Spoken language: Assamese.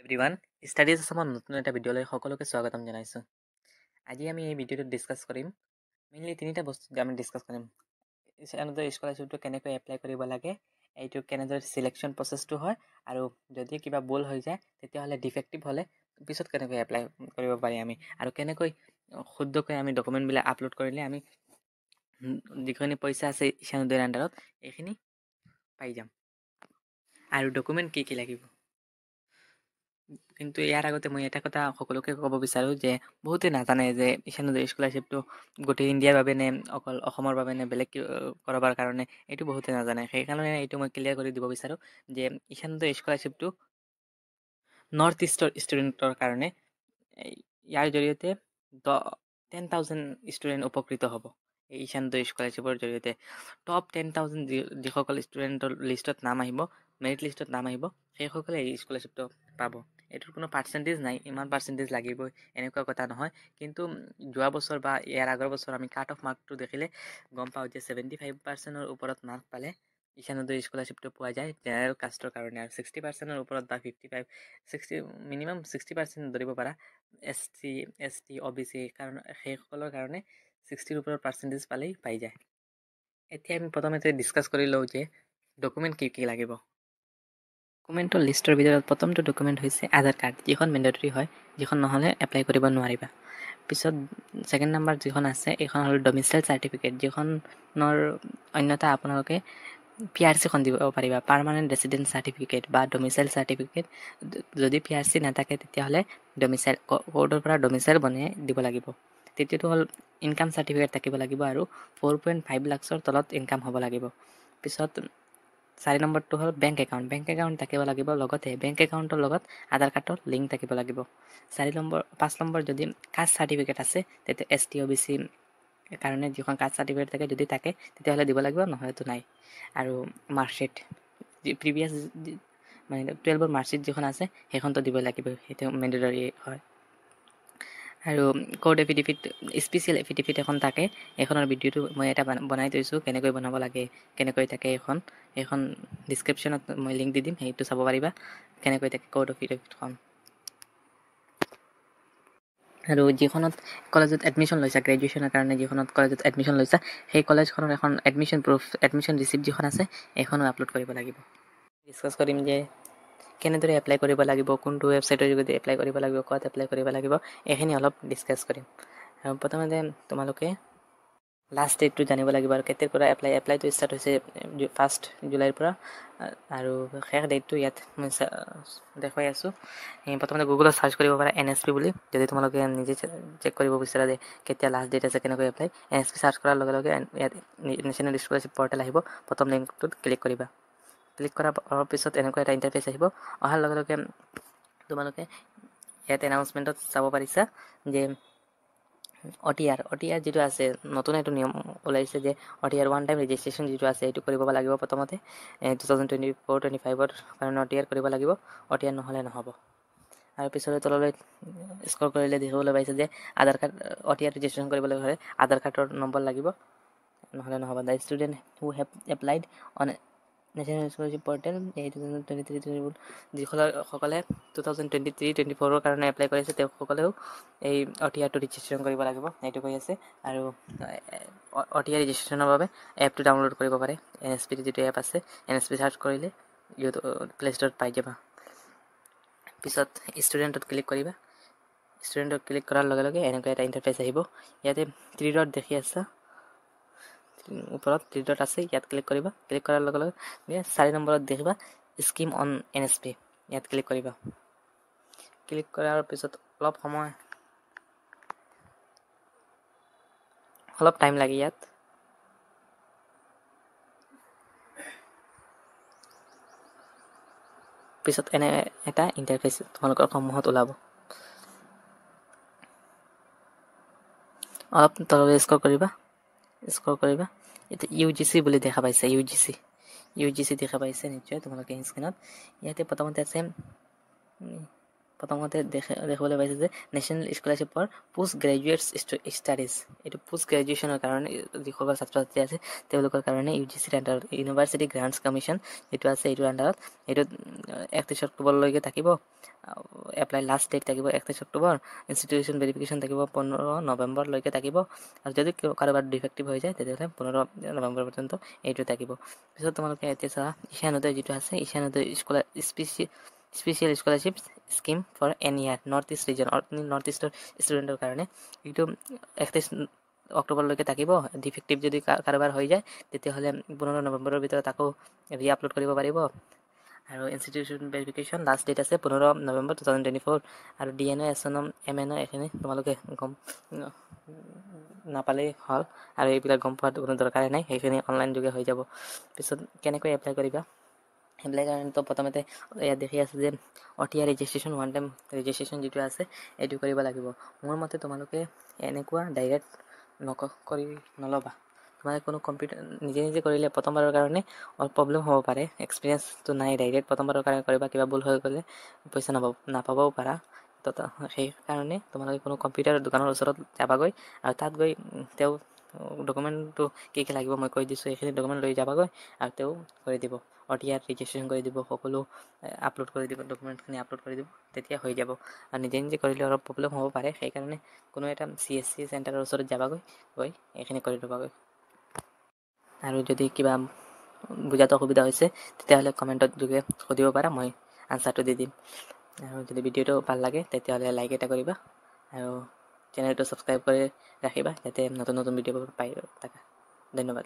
এভৰিৱান ষ্টাডিজ আছামৰ নতুন এটা ভিডিঅ'লৈ সকলোকে স্বাগতম জনাইছোঁ। আজি আমি এই ভিডিঅ'টোত ডিছকাছ কৰিম মেইনলি তিনিটা বস্তু আমি ডিছকাছ কৰিম। স্কলাৰশ্বিপটো কেনেকৈ এপ্লাই কৰিব লাগে, এইটো কেনেদৰে চিলেকশ্যন প্ৰচেছটো হয়, আৰু যদি কিবা ভুল হৈ যায় তেতিয়াহ'লে ডিফেক্টিভ হ'লে পিছত কেনেকৈ এপ্লাই কৰিব পাৰি আমি, আৰু কেনেকৈ শুদ্ধকৈ আমি ডকুমেণ্টবিলাক আপলোড কৰিলে আমি যিখিনি পইচা আছে ঈশানোদয়ৰ আণ্ডাৰত এইখিনি পাই যাম, আৰু ডকুমেণ্ট কি কি লাগিব। কিন্তু ইয়াৰ আগতে মই এটা কথা সকলোকে ক'ব বিচাৰোঁ যে বহুতে নাজানে যে ঈশানোদয় স্কলাৰশ্বিপটো গোটেই ইণ্ডিয়াৰ বাবে নে অকল অসমৰ বাবে নে বেলেগ কৰবাৰ কাৰণে, এইটো বহুতে নাজানে। সেইকাৰণে এইটো মই ক্লিয়াৰ কৰি দিব বিচাৰোঁ যে ঈশানোদয় স্কলাৰশ্বিপটো নৰ্থ ইষ্টৰ ষ্টুডেণ্টৰ কাৰণে। ইয়াৰ জৰিয়তে 10,000 ষ্টুডেণ্ট উপকৃত হ'ব। এই ঈশানোদয় স্কলাৰশ্বিপৰ জৰিয়তে টপ 10,000 যিসকল ষ্টুডেণ্টৰ লিষ্টত নাম আহিব, মেৰিট লিষ্টত নাম আহিব, সেইসকলে এই স্কলাৰশ্বিপটো পাব। এইটোৰ কোনো পাৰ্চেণ্টেজ নাই, ইমান পাৰ্চেণ্টেজ লাগিবই এনেকুৱা কথা নহয়। কিন্তু যোৱা বছৰ বা ইয়াৰ আগৰ বছৰ আমি কাট অফ মাৰ্কটো দেখিলে গম পাওঁ যে 75%ৰ ওপৰত মাৰ্ক পালে ঈশানোদয় স্কলাৰশ্বিপটো পোৱা যায় জেনেৰেল কাষ্টৰ কাৰণে, আৰু 60%ৰ ওপৰত বা 60 মিনিমাম 60% ধৰিব পাৰা SC OBC কাৰণ সেইসকলৰ কাৰণে 60ৰ ওপৰত পাৰ্চেণ্টেজ পালেই পাই যায়। এতিয়া আমি প্ৰথমতে ডিছকাছ কৰি লওঁ যে ডকুমেণ্ট কি কি লাগিব। ডকুমেণ্টৰ লিষ্টৰ ভিতৰত প্ৰথমটো ডকুমেণ্ট হৈছে আধাৰ কাৰ্ড, যিখন মেণ্ডেটৰী হয়, যিখন নহ'লে এপ্লাই কৰিব নোৱাৰিবা। পিছত ছেকেণ্ড নাম্বাৰ যিখন আছে এইখন হ'ল ডমিচাইল চাৰ্টিফিকেট, যিখনৰ অন্যথা আপোনালোকে PRC খন দিব পাৰিবা, পাৰ্মানেণ্ট ৰেচিডেণ্ট চাৰ্টিফিকেট বা ডমিচাইল চাৰ্টিফিকেট। যদি PRC নাথাকে তেতিয়াহ'লে ডমিচাইল কোৰ্টৰ পৰা ডমিচাইল বনাই দিব লাগিব। তৃতীয়টো হ'ল ইনকাম চাৰ্টিফিকেট থাকিব লাগিব, আৰু 4.5 লাখৰ তলত ইনকাম হ'ব লাগিব। পিছত 4 নম্বৰটো হ'ল বেংক একাউণ্ট থাকিব লাগিব, লগতে বেংক একাউণ্টৰ লগত আধাৰ কাৰ্ডৰ লিংক থাকিব লাগিব। 5 নম্বৰ যদি কাষ্ট চাৰ্টিফিকেট আছে তেতিয়া ST OBC কাৰণে যিখন কাষ্ট চাৰ্টিফিকেট থাকে, যদি থাকে তেতিয়াহ'লে দিব লাগিব, নহ'লেতো নাই। আৰু মাৰ্কশ্বিট, প্ৰিভিয়াছ মানে 12ৰ মাৰ্কশ্বিট যিখন আছে সেইখনতো দিব লাগিব, সেইটো মেণ্ডেটৰী হয়। আৰু কোৰ্ট এফিডেভিট, স্পেচিয়েল এফিডেভিট এখন থাকে, এইখনৰ ভিডিঅ'টো মই এটা বনাই থৈছোঁ, কেনেকৈ বনাব লাগে, কেনেকৈ থাকে এইখন ডিছক্ৰিপশ্যনত মই লিংক দি দিম, সেইটো চাব পাৰিবা কেনেকৈ থাকে কোৰ্ট এফিডেভিটখন। আৰু যিখনত কলেজত এডমিশ্যন লৈছা, গ্ৰেজুৱেশ্যনৰ কাৰণে যিখনত কলেজত এডমিশ্যন লৈছা, সেই কলেজখনৰ এখন এডমিশ্যন প্ৰুফ, এডমিশ্যন ৰিচিপ্ট যিখন আছে এইখনো আপলোড কৰিব লাগিব। ডিছকাছ কৰিম যে কেনেদৰে এপ্লাই কৰিব লাগিব, কোনটো ৱেবছাইটৰ যোগেদি এপ্লাই কৰিব লাগিব, ক'ত এপ্লাই কৰিব লাগিব, এইখিনি অলপ ডিছকাছ কৰিম। আৰু প্ৰথমতে তোমালোকে লাষ্ট ডেটটো জানিব লাগিব, আৰু কেতিয়াৰ পৰা এপ্লাইটো ষ্টাৰ্ট হৈছে 1 জুলাইৰ পৰা, আৰু শেষ ডেটটো ইয়াত মই দেখুৱাই আছোঁ। প্ৰথমতে গুগলত চাৰ্চ কৰিব পাৰা NSP বুলি, যদি তোমালোকে নিজে চেক কৰিব বিচাৰা যে কেতিয়া লাষ্ট ডেট আছে, কেনেকৈ এপ্লাই। NSP চাৰ্চ কৰাৰ লগে লগে ইয়াত নেশ্যনেল স্কলাৰশ্বিপ পৰ্টেল আহিব, প্ৰথম লিংকটোত ক্লিক কৰিবা। ক্লিক কৰাৰ পিছত এনেকুৱা এটা ইণ্টাৰফেচ আহিব। অহাৰ লগে লগে তোমালোকে ইয়াত এনাউন্সমেণ্টত চাব পাৰিছা যে OTR যিটো আছে, নতুন এইটো নিয়ম ওলাইছে যে OTR ওৱান টাইম ৰেজিষ্ট্ৰেশ্যন যিটো আছে সেইটো কৰিব লাগিব প্ৰথমতে। 2024-25ৰ কাৰণে OTR কৰিব লাগিব, OTR নহ'লে নহ'ব। আৰু পিছলৈ তললৈ স্ক্ৰল কৰিলে দেখিবলৈ পাইছে যে আধাৰ কাৰ্ড, OTR ৰেজিষ্ট্ৰেশ্যন কৰিবলৈ হ'লে আধাৰ কাৰ্ডৰ নম্বৰ লাগিব, নহ'লে নহ'ব। The student who have applied on national scholarship portal 2023, যিসকলে 2023-24ৰ কাৰণে এপ্লাই কৰিছে তেওঁসকলেও এই OTRটো ৰেজিষ্ট্ৰেশ্যন কৰিব লাগিব, এইটো কৈ আছে। আৰু OTR ৰেজিষ্ট্ৰেশ্যনৰ বাবে এপটো ডাউনলোড কৰিব পাৰে, NSP যিটো এপ আছে, NSP চাৰ্চ কৰিলে প্লে ষ্ট'ৰত পাই যাবা। পিছত ষ্টুডেণ্টত ক্লিক কৰিবা। ষ্টুডেণ্টত ক্লিক কৰাৰ লগে লগে এনেকুৱা এটা ইণ্টাৰফেচ আহিব। ইয়াতে 3 ডট দেখি আছা, ওপৰত 3 ডট আছে, ইয়াত ক্লিক কৰিবা। ক্লিক কৰাৰ লগে লগে 4 নম্বৰত দেখিবা স্কিম অন NSP, ইয়াত ক্লিক কৰিবা। ক্লিক কৰাৰ পিছত অলপ টাইম লাগে ইয়াত। পিছত এনে এটা ইণ্টাৰফেচ তোমালোকৰ সন্মুখত ওলাব। অলপ তললৈ স্ক্ৰল কৰিবা। ইয়াতে UGC বুলি দেখা পাইছে, UGC দেখা পাইছে নিশ্চয় তোমালোকে স্ক্ৰীনত। ইয়াতে প্ৰথমতে আছে প্ৰথমতে দেখিবলৈ পাইছে যে national scholarship for post graduate studies, এইটো পোষ্ট গ্ৰেজুৱেশ্যনৰ কাৰণে যিসকল ছাত্ৰ ছাত্ৰী আছে তেওঁলোকৰ কাৰণে UGCৰ আণ্ডাৰত ইউনিভাৰ্চিটি গ্ৰাণ্টছ কমিশ্যন যিটো আছে এইটোৰ আণ্ডাৰত এইটোত 31 অক্টোবৰলৈকে থাকিব। এপ্লাই লাষ্ট ডেট থাকিব 31 অক্টোবৰ, ইনষ্টিটিউশ্যন ভেৰিফিকেশ্যন থাকিব 15 নৱেম্বৰলৈকে থাকিব, আৰু যদি কাৰোবাৰ ডিফেক্টিভ হৈ যায় তেতিয়াহ'লে 15 নৱেম্বৰ পৰ্যন্ত এইটো থাকিব। পিছত তোমালোকে এতিয়া চোৱা ঈশান উদয় যিটো আছে, Ishan Uday special scholarship scheme for NER north east region, north ইষ্টৰ ষ্টুডেণ্টৰ কাৰণে এইটো 31 অক্টোবৰলৈকে থাকিব। ডিফেক্টিভ যদি কাৰোবাৰ হৈ যায় তেতিয়াহ'লে 15 নৱেম্বৰৰ ভিতৰত আকৌ আপলোড কৰিব পাৰিব। আৰু ইনষ্টিটিউশ্যন ভেৰিফিকেশ্যন লাষ্ট ডেট আছে 15 নৱেম্বৰ 2024। আৰু DNO SNM MNO এইখিনি তোমালোকে গম নাপালেই হ'ল, আৰু এইবিলাক গম পোৱাটো কোনো দৰকাৰে নাই, সেইখিনি অনলাইন যোগে হৈ যাব। পিছত কেনেকৈ এপ্লাই কৰিবা? এপ্লাই কাৰণেতো প্ৰথমতে ইয়াত দেখি আছে যে OTR registration, one time registration যিটো আছে এইটো কৰিব লাগিব। মোৰ মতে তোমালোকে এনেকুৱা ডাইৰেক্ট কৰি নল'বা। তোমালোকে কোনো কম্পিউটাৰ নিজে কৰিলে প্ৰথমবাৰৰ কাৰণে অলপ প্ৰব্লেম হ'ব পাৰে, এক্সপিৰিয়েঞ্চটো নাই। ডাইৰেক্ট প্ৰথমবাৰৰ কাৰণে কৰিবা, কিবা ভুল হৈ গ'লে পইচা নাপাবও পাৰা। সেইকাৰণে তোমালোকে কোনো কম্পিউটাৰ দোকানৰ ওচৰত যাবাগৈ, আৰু তাত গৈ তেওঁ ডকুমেণ্টটো কি লাগিব মই কৈ দিছোঁ, এইখিনি ডকুমেণ্ট লৈ যাবাগৈ আৰু তেওঁ কৰি দিব। OTR ৰেজিষ্ট্ৰেশ্যন কৰি দিব, সকলো আপলোড কৰি দিব, ডকুমেণ্টখিনি আপলোড কৰি দিব, তেতিয়া হৈ যাব। আৰু নিজে কৰিলে অলপ প্ৰব্লেম হ'ব পাৰে, সেইকাৰণে কোনো এটা CSC চেণ্টাৰৰ ওচৰত যাবাগৈ, গৈ এইখিনি কৰি ল'বাগৈ। আৰু যদি কিবা বুজাত অসুবিধা হৈছে তেতিয়াহ'লে কমেণ্টত যোগে সুধিব পাৰা, মই আনচাৰটো দি দিম। আৰু যদি ভিডিঅ'টো ভাল লাগে তেতিয়াহ'লে লাইক এটা কৰিবা, আৰু চেনেলটো ছাবস্ক্ৰাইব কৰি ৰাখিবা যাতে নতুন ভিডিঅ'বোৰ পাই থাকা। ধন্যবাদ।